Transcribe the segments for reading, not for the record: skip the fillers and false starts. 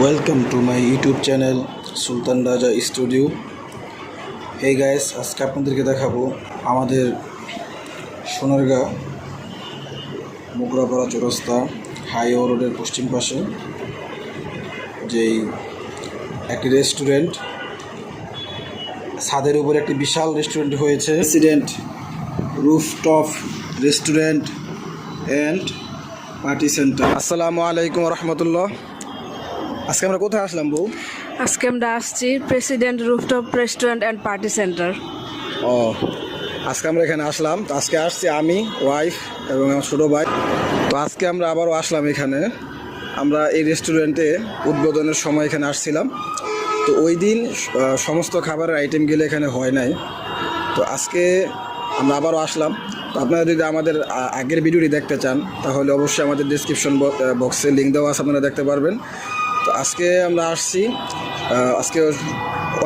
Welcome to my YouTube channel Sultan Raja studio. Hey guys, আজকে আপনাদেরকে দেখাবো আমাদের সোনারগাঁ মোগরাপাড়া চৌরাস্তা হাইওয়ে রোডের পশ্চিম পাশে যেই একটি রেস্টুরেন্ট, ছাদের উপরে একটি বিশাল রেস্টুরেন্ট হয়েছে, president rooftop restaurant and party centre. আসসালামু আলাইকুম রহমতুল্লাহ। আজকে আমরা কোথায় আসলাম বউ? আজকে আমরা আসছি president rooftop restaurant and party centre. ও, আজকে আমরা এখানে আসলাম। তো আজকে আসছি আমি, ওয়াইফ এবং আমার ছোটো ভাই। তো আজকে আমরা আবারও আসলাম এখানে। আমরা এই রেস্টুরেন্টে উদ্বোধনের সময় এখানে আসছিলাম। তো ওই দিন সমস্ত খাবারের আইটেমগুলো এখানে হয় নাই। তো আজকে আমরা আবারও আসলাম। তো আপনারা যদি আমাদের আগের ভিডিওটি দেখতে চান তাহলে অবশ্যই আমাদের ডিসক্রিপশন বক্সে লিঙ্ক দেওয়া আছে, আপনারা দেখতে পারবেন। তো আজকে আমরা আসছি, আজকে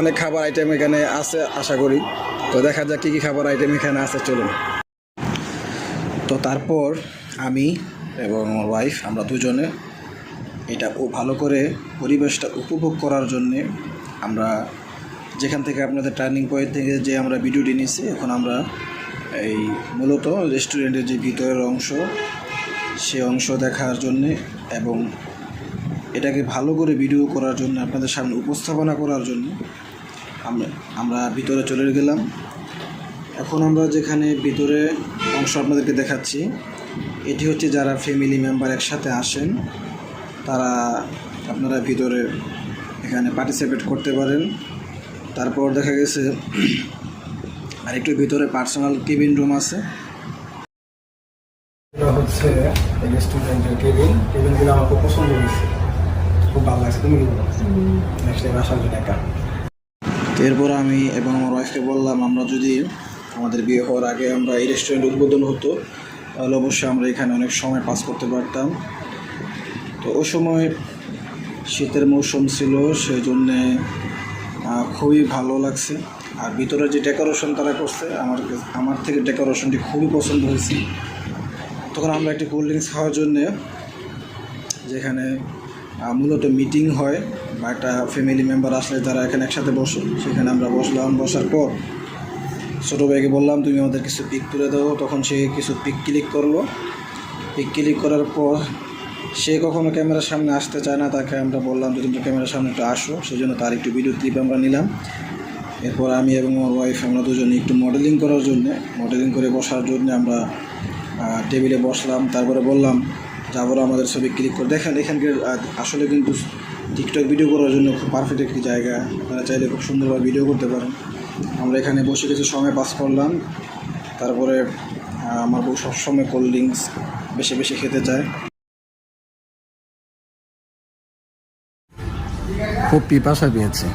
অনেক খাবার আইটেম এখানে আছে আশা করি। তো দেখা যাক কী কী খাবার আইটেম এখানে আছে, চলুন। তো তারপর আমি এবং আমার ওয়াইফ আমরা দুজনে এটা ভালো করে পরিবেশটা উপভোগ করার জন্যে আমরা যেখান থেকে আপনাদের টার্নিং পয়েন্ট থেকে যে আমরা ভিডিওটি নিয়েছি, এখন আমরা এই মূলত রেস্টুরেন্টের যে ভিতরের অংশ সে অংশ দেখার জন্যে এবং এটাকে ভালো করে ভিডিও করার জন্য, আপনাদের সামনে উপস্থাপনা করার জন্য আমরা ভিতরে চলে গেলাম। এখন আমরা যেখানে ভিতরে অংশ আপনাদেরকে দেখাচ্ছি, এটি হচ্ছে যারা ফ্যামিলি মেম্বার একসাথে আসেন তারা আপনারা ভিতরে এখানে পার্টিসিপেট করতে পারেন। তারপর দেখা গেছে আরেকটু ভিতরে পার্সোনাল কেবিন রুম আছে। এটা হচ্ছে এই রেস্টুরেন্টের কেবিনগুলো আমার খুব পছন্দ হয়েছে, খুব ভালো লাগছে। তুমি কি বলো? নেক্সট টাইম আসার জন্য একা। এরপর আমি এবং আমার ওয়াইফকে বললাম আমরা যদি আমাদের বিয়ে হওয়ার আগে আমরা এই রেস্টুরেন্ট উদ্বোধন হতো তাহলে অবশ্যই আমরা এখানে অনেক সময় পাস করতে পারতাম। তো ওই সময় শীতের মৌসুম ছিল, সেই জন্যে খুবই ভালো লাগছে। আর ভিতরে যে ডেকোরেশন তারা করছে আমার থেকে ডেকোরেশনটি খুবই পছন্দ হয়েছে। তখন আমরা একটি কোল্ড ড্রিঙ্কস খাওয়ার জন্যে, যেখানে মূলত মিটিং হয় বা একটা ফ্যামিলি মেম্বার আসলে তারা এখানে একসাথে বসে, সেখানে আমরা বসলাম। বসার পর ছোটো ভাইকে বললাম তুমি আমাদের কিছু পিক তুলে দাও। তখন সে কিছু পিক ক্লিক করলো। পিক ক্লিক করার পর সে কখনো ক্যামেরার সামনে আসতে চায় না, তাকে আমরা বললাম যে তুমি ক্যামেরার সামনে একটু আসো, সেই জন্য তার একটু ভিডিও ক্লিপ আমরা নিলাম। এরপর আমি এবং আমার ওয়াইফ আমরা দুজনে একটু মডেলিং করার জন্যে, মডেলিং করে বসার জন্যে আমরা টেবিলে বসলাম। তারপরে বললাম যাবো আমাদের ছবি ক্লিক করে দেখেন। এখানকার আসলে কিন্তু টিকটক ভিডিও করার জন্য খুব পারফেক্ট একটি জায়গা, আপনারা চাইলে খুব সুন্দরভাবে ভিডিও করতে পারেন। আমরা এখানে বসে কিছু সময় পাস করলাম। তারপরে আমার বউ সবসময় কোল্ড ড্রিঙ্কস বেশি বেশি খেতে চায়, খুব পিপাসা পেয়েছে,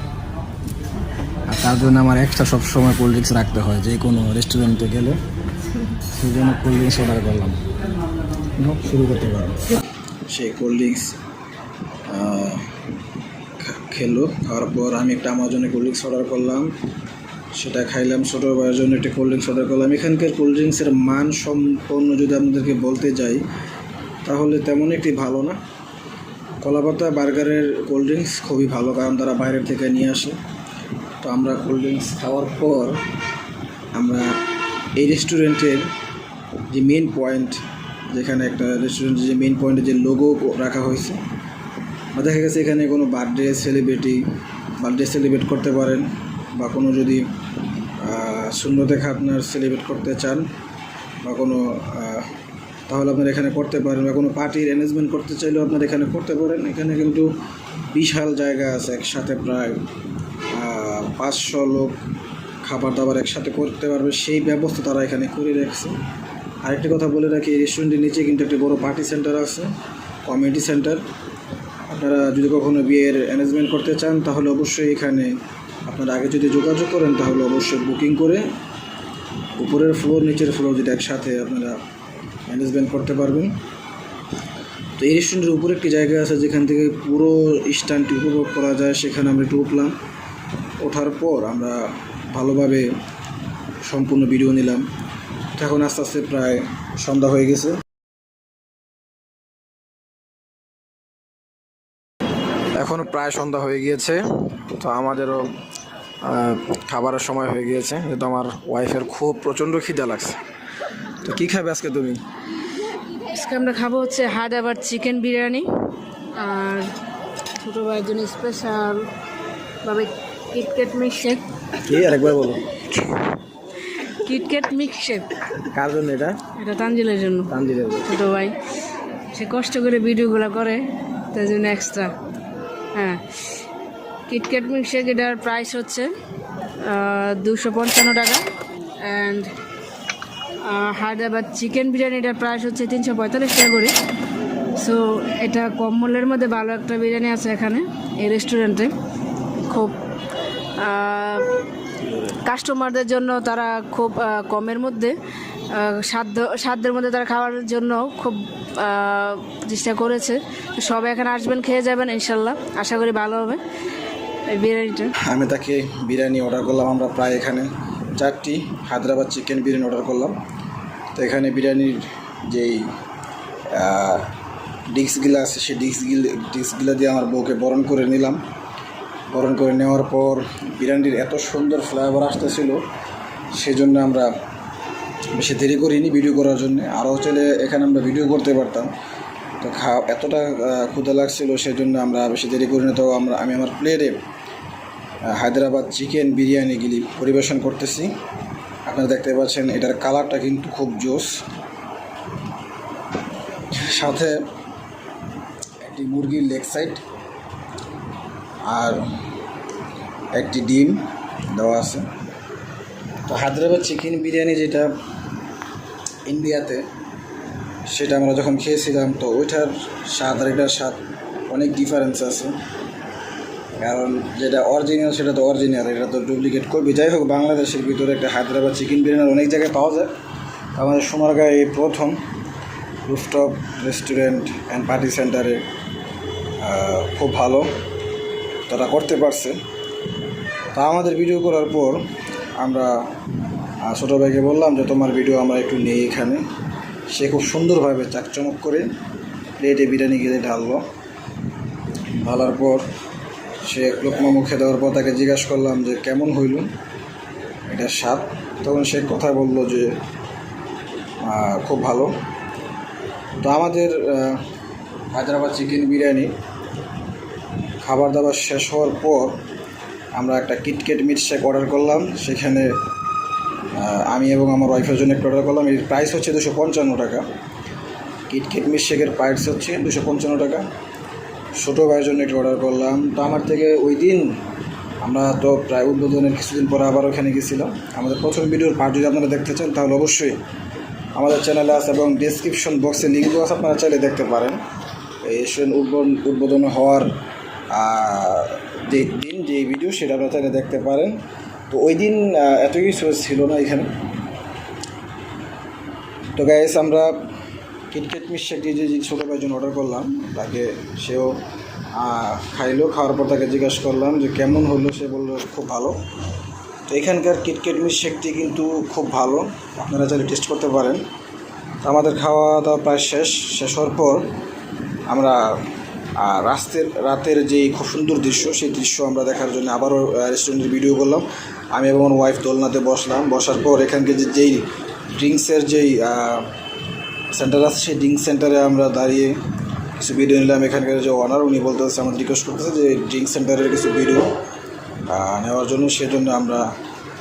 আর তার জন্য আমার এক্সট্রা সবসময় কোল্ড ড্রিঙ্কস রাখতে হয় যে কোনো রেস্টুরেন্টে গেলে। সেই জন্য কোল্ড ড্রিঙ্কস অর্ডার করলাম। শুরু করতে পারো। সেই কোল্ড ড্রিঙ্কস খেলো, খাওয়ার পর আমি একটা আমার জন্য কোল্ড ড্রিঙ্কস অর্ডার করলাম, সেটা খাইলাম। ছোটো ভাইয়ের জন্য একটা কোল্ড ড্রিঙ্কস অর্ডার করলাম। এখানকার কোল্ড ড্রিঙ্কসের মান সম্পন্ন যদি আপনাদেরকে বলতে যাই তাহলে তেমন একটি ভালো না। কলাপাতা বার্গারের কোল্ড ড্রিঙ্কস খুবই ভালো, কারণ তারা বাইরের থেকে নিয়ে আসে। তো আমরা কোল্ড ড্রিঙ্কস খাওয়ার পর আমরা এই রেস্টুরেন্টের যে মেন পয়েন্ট, যেখানে একটা রেস্টুরেন্টের যে মেন পয়েন্টে যে লোগো রাখা হয়েছে, বা দেখা গেছে এখানে কোনো বার্থডে সেলিব্রেট করতে পারেন, বা কোনো যদি সুন্দর দেখা আপনার সেলিব্রেট করতে চান বা কোনো তাহলে আপনারা এখানে করতে পারেন, বা কোনো পার্টির অ্যারেঞ্জমেন্ট করতে চাইলেও আপনারা এখানে করতে পারেন। এখানে কিন্তু বিশাল জায়গা আছে, একসাথে প্রায় 500 লোক খাবার দাবার একসাথে করতে পারবে, সেই ব্যবস্থা তারা এখানে করে রাখছে। আরেকটি কথা বলে রাখি, এই রেস্টুরেন্টের নিচে কিন্তু একটি বড় পার্টি সেন্টার আছে, কমিউনিটি সেন্টার। আপনারা যদি কখনো বিয়ের অ্যারেঞ্জমেন্ট করতে চান তাহলে অবশ্যই এখানে আপনারা আগে যদি যোগাযোগ করেন তাহলে অবশ্যই বুকিং করে উপরের ফ্লোর নিচের ফ্লোর যদি একসাথে আপনারা ম্যানেজমেন্ট করতে পারবেন। তো এই রেস্টুরেন্টের উপরে একটি জায়গা আছে যেখান থেকে পুরো স্থানটি উপভোগ করা যায়, সেখানে আমরা একটু উঠলাম। ওঠার পর আমরা ভালোভাবে সম্পূর্ণ ভিডিও নিলাম। এখন আস্তে আস্তে প্রায় সন্ধ্যা হয়ে গেছে। এখনও প্রায় সন্ধ্যা হয়ে গিয়েছে, তো আমাদেরও খাবারের সময় হয়ে গিয়েছে, যেহেতু আমার ওয়াইফের খুব প্রচণ্ড খিদা লাগছে। তো কী খাবে আজকে তুমি? আজকে আমরা খাবো হচ্ছে হায়দ্রাবাদ চিকেন বিরিয়ানি, আর ছোটো ভাইয়ের জন্য স্পেশাল ভাবে কিটক্যাট মিল্কশেক। কি আরেকবার বলো? KitKat milkshake. কার জন্য এটা? এটা তানজিলের জন্য। তানজিলের। ছোটো ভাই সে কষ্ট করে ভিডিওগুলো করে, তার জন্য এক্সট্রা। হ্যাঁ, কিটক্যাট মিল্কশেক এটার প্রাইস হচ্ছে 255 টাকা, অ্যান্ড হায়দ্রাবাদ চিকেন বিরিয়ানি এটার প্রাইস হচ্ছে 345 টাকা করে। সো এটা কম মূল্যের মধ্যে ভালো একটা বিরিয়ানি আছে এখানে এই রেস্টুরেন্টে। খুব কাস্টমারদের জন্য তারা খুব কমের মধ্যে সাধ্যের মধ্যে তারা খাওয়ার জন্য খুব চেষ্টা করেছে। তো সবাই এখানে আসবেন, খেয়ে যাবেন, ইনশাল্লাহ আশা করি ভালো হবে এই বিরিয়ানিটা। আমি তাকে বিরিয়ানি অর্ডার করলাম, আমরা প্রায় এখানে 4টি হায়দ্রাবাদ চিকেন বিরিয়ানি অর্ডার করলাম। তো এখানে বিরিয়ানির যেই ডিস্কগুলো আছে সেই ডিস্কগুলো দিয়ে আমার বউকে বরণ করে নিলাম। বরণ করে নেওয়ার পর বিরিয়ানির এত সুন্দর ফ্লেভার আসতেছিল, সেই জন্য আমরা বেশি দেরি করিনি ভিডিও করার জন্য। আরও চলে এখানে আমরা ভিডিও করতে পারতাম, তো এতটা ক্ষুধা লাগছিল, সেই জন্য আমরা বেশি দেরি করিনি। তো আমি আমার প্লেটে হায়দ্রাবাদ চিকেন বিরিয়ানিগুলি পরিবেশন করতেছি। আপনারা দেখতে পাচ্ছেন এটার কালারটা কিন্তু খুব জোস। সাথে একটি মুরগির লেগ সাইড আর একটি ডিম দেওয়া আছে। তো হায়দ্রাবাদ চিকেন বিরিয়ানি যেটা ইন্ডিয়াতে, সেটা আমরা যখন খেয়েছিলাম, তো ওইটার স্বাদ আর এটার স্বাদ অনেক ডিফারেন্স আছে। কারণ যেটা অরিজিনাল সেটা তো অরিজিনাল, এটা তো ডুপ্লিকেট করবে। যাই হোক, বাংলাদেশের ভিতরে একটা হায়দ্রাবাদ চিকেন বিরিয়ানি অনেক জায়গায় পাওয়া যায়। আমাদের সোনারগাঁয়ে এই প্রথম রুফটপ রেস্টুরেন্ট অ্যান্ড পার্টি সেন্টারে খুব ভালো তারা করতে পারছে। তা আমাদের ভিডিও করার পর আমরা ছোটো ভাইকে বললাম যে তোমার ভিডিও আমরা একটু নেই এখানে। সে খুব সুন্দরভাবে চাকচমক করে প্লেটে বিরিয়ানি গেলে ঢাললো। ঢালার পর সে এক লোকমা মুখে দেওয়ার পর তাকে জিজ্ঞাসা করলাম যে কেমন হইল এটার স্বাদ। তখন সে কথা বলল যে খুব ভালো। তো আমাদের হায়দ্রাবাদ চিকেন বিরিয়ানি খাবার দাবার শেষ হওয়ার পর আমরা একটা কিটক্যাট মিল্কশেক অর্ডার করলাম। সেখানে আমি এবং আমার ওয়াইফের জন্য একটা অর্ডার করলাম। এর প্রাইস হচ্ছে 255 টাকা। কিটক্যাট মিল্কশেকের প্রাইস হচ্ছে 255 টাকা। ছোটো ভাইয়ের জন্য একটা অর্ডার করলাম। তো আমার থেকে ওই দিন আমরা তো প্রায় উদ্বোধনের কিছুদিন পরে আবার ওখানে গেছিলাম। আমাদের প্রথম ভিডিওর পার্ট যদি আপনারা দেখতে চান তাহলে অবশ্যই আমাদের চ্যানেলে আছে এবং ডেসক্রিপশন বক্সে লিঙ্কও আছে, আপনারা চাইলে দেখতে পারেন। এই উদ্বোধন হওয়ার যে দিন যে ভিডিও সেটা আপনারা চাইলে দেখতে পারেন। তো ওই দিন এত কিছু ছিল না এখানে। তো গাইস, আমরা কিটক্যাট মিল্কশেক দিয়ে যে ছোটো ভাইয়ের জন্য অর্ডার করলাম, তাকে সেও খাইলো। খাওয়ার পর তাকে জিজ্ঞাসা করলাম যে কেমন হলো, সে বললো খুব ভালো। তো এখানকার কিটক্যাট মিল্কশেকটি কিন্তু খুব ভালো, আপনারা চাইলে টেস্ট করতে পারেন। আমাদের খাওয়া দাওয়া প্রায় শেষ হওয়ার পর আমরা রাতের যে খুব সুন্দর দৃশ্য, সেই দৃশ্য আমরা দেখার জন্য আবারও রেস্টুরেন্টের ভিডিও করলাম। আমি এবং আমার ওয়াইফ দোলনাতে বসলাম। বসার পর এখানকার যেই ড্রিঙ্কসের যেই সেন্টার আছে, সেই ড্রিঙ্কস সেন্টারে আমরা দাঁড়িয়ে কিছু ভিডিও নিলাম। এখানকার যে ওনার, উনি বলতেছে, আমাদের রিকোয়েস্ট করতেছে যে ড্রিঙ্কস সেন্টারের কিছু ভিডিও নেওয়ার জন্য। সেজন্য আমরা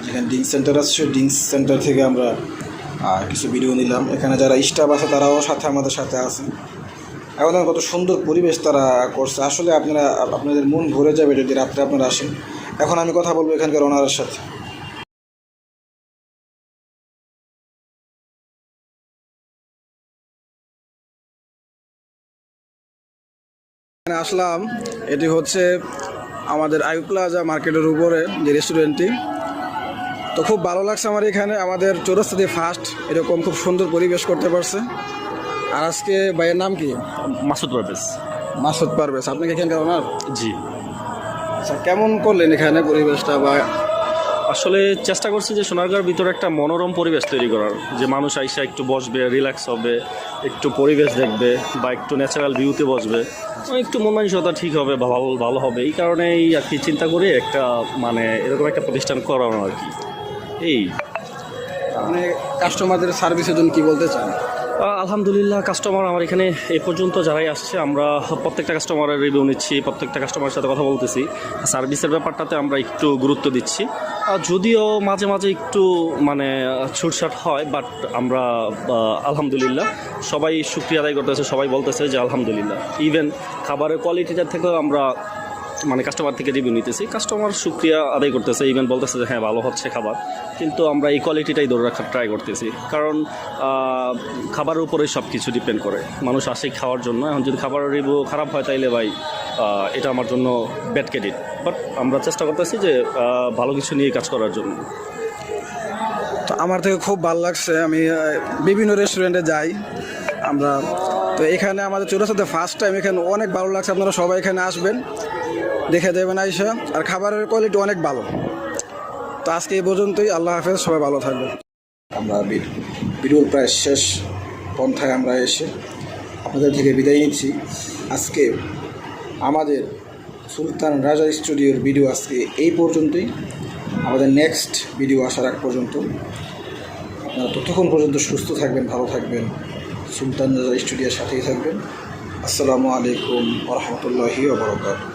যেখানে ড্রিঙ্কস সেন্টার আছে সেই ড্রিঙ্কস সেন্টার থেকে আমরা কিছু ভিডিও নিলাম। এখানে যারা স্টাফ আছে তারাও সাথে আমাদের সাথে আছে। এখন কত সুন্দর পরিবেশ তারা করছে, আসলে আপনাদের মন ভরে যাবে যদি রাত্রে আপনারা আসেন। এখন আমি কথা বলবো এখানকার ওনারের সাথে। এখানে আসলাম, এটি হচ্ছে আমাদের আইয়ুব প্লাজা মার্কেটের উপরে যে রেস্টুরেন্টটি। তো খুব ভালো লাগছে আমার এখানে। আমাদের চৌরাস্তাতে ফার্স্ট এরকম খুব সুন্দর পরিবেশ করতে পারছে। আর আজকে ভাইয়ের নাম কি? মাসুদ পারভেজ। মাসুদ পারভেজ, আপনি কি এখানকার ওনার? জি। আচ্ছা, কেমন করলেন এখানে পরিবেশটা, বা আসলে চেষ্টা করছি যে সোনারগাঁর ভিতরে একটা মনোরম পরিবেশ তৈরি করার, যে মানুষ আইসা একটু বসবে, রিল্যাক্স হবে, একটু পরিবেশ দেখবে বা একটু ন্যাচারাল ভিউতে বসবে, একটু মন মানসিকতা ঠিক হবে বা ভালো ভালো হবে। এই কারণেই আর কি চিন্তা করে একটা মানে এরকম একটা প্রতিষ্ঠান করানো আর কি। এই মানে কাস্টমারদের সার্ভিসের জন্য কি বলতে চান? আলহামদুলিল্লাহ, কাস্টমার আমার এখানে এ পর্যন্ত যারাই আসছে, আমরা প্রত্যেকটা কাস্টমারের রিভিউ নিচ্ছি, প্রত্যেকটা কাস্টমারের সাথে কথা বলতেছি। সার্ভিসের ব্যাপারটাতে আমরা একটু গুরুত্ব দিচ্ছি, যদিও মাঝে মাঝে একটু মানে ছুটছাট হয়, বাট আমরা আলহামদুলিল্লাহ সবাই শুকরিয়া আদায় করতেছে, সবাই বলতেছে যে আলহামদুলিল্লাহ। ইভেন খাবারের কোয়ালিটিটার থেকেও আমরা মানে কাস্টমার থেকে রিভিউ নিতেছি, কাস্টমার শুকরিয়া আদায় করতেছে, ইভেন বলতেছে যে হ্যাঁ ভালো হচ্ছে খাবার, কিন্তু আমরা এই কোয়ালিটিটাই ধরে রাখার ট্রাই করতেছি। কারণ খাবারের উপরেই সব কিছু ডিপেন্ড করে, মানুষ আসে খাওয়ার জন্য। এখন যদি খাবারের রিভিউ খারাপ হয় তাইলে ভাই এটা আমার জন্য ব্যাড ক্রেডিট, বাট আমরা চেষ্টা করতেছি যে ভালো কিছু নিয়ে কাজ করার জন্য। তো আমার থেকে খুব ভালো লাগছে, আমি বিভিন্ন রেস্টুরেন্টে যাই আমরা, তো এখানে আমাদের চৌরাস্তাতে ফার্স্ট টাইম, এখানে অনেক ভালো লাগছে। আপনারা সবাই এখানে আসবেন, দেখে দেবেন আইসা, আর খাবারের কোয়ালিটি অনেক ভালো। তো আজকে এই পর্যন্তই, আল্লাহ হাফেজ, সবাই ভালো থাকবেন। আমরা ভিডিওর প্রায় শেষ পন্থায় আমরা এসে আপনাদের থেকে বিদায় নিচ্ছি। আজকে আমাদের সুলতান রাজা স্টুডিওর ভিডিও আজকে এই পর্যন্তই। আমাদের নেক্সট ভিডিও আসার আগ পর্যন্ত আপনারা ততক্ষণ পর্যন্ত সুস্থ থাকবেন, ভালো থাকবেন, সুলতান রাজা স্টুডিওর সাথেই থাকবেন। আসসালামু আলাইকুম ওয়া রাহমাতুল্লাহি ওয়া বারাকাতুহু।